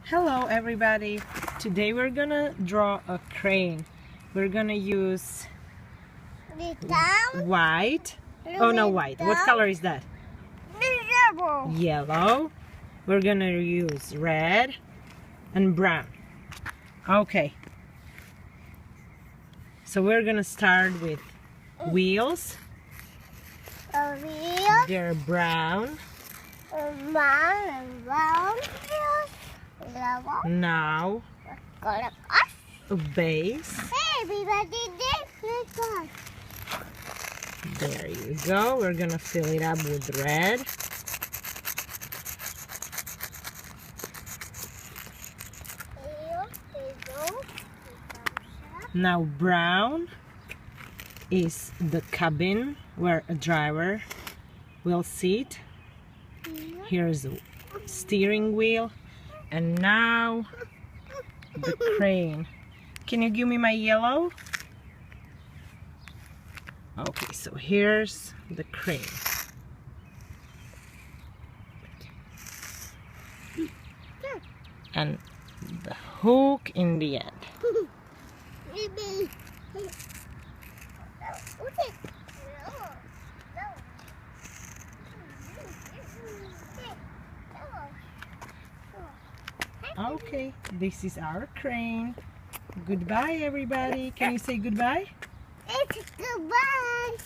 Hello everybody! Today we're gonna draw a crane. We're gonna use white. Oh no, white. What color is that? Yellow. Yellow. We're gonna use red and brown. Okay. So we're gonna start with wheels. They're brown. Now a base. There you go. We're gonna fill it up with red. Now brown is the cabin where a driver will sit. Here's the steering wheel. And now the crane. Can you give me my yellow? Okay, so here's the crane. And the hook in the end. Okay, this is our crane. Goodbye everybody. Can you say goodbye? It's goodbye.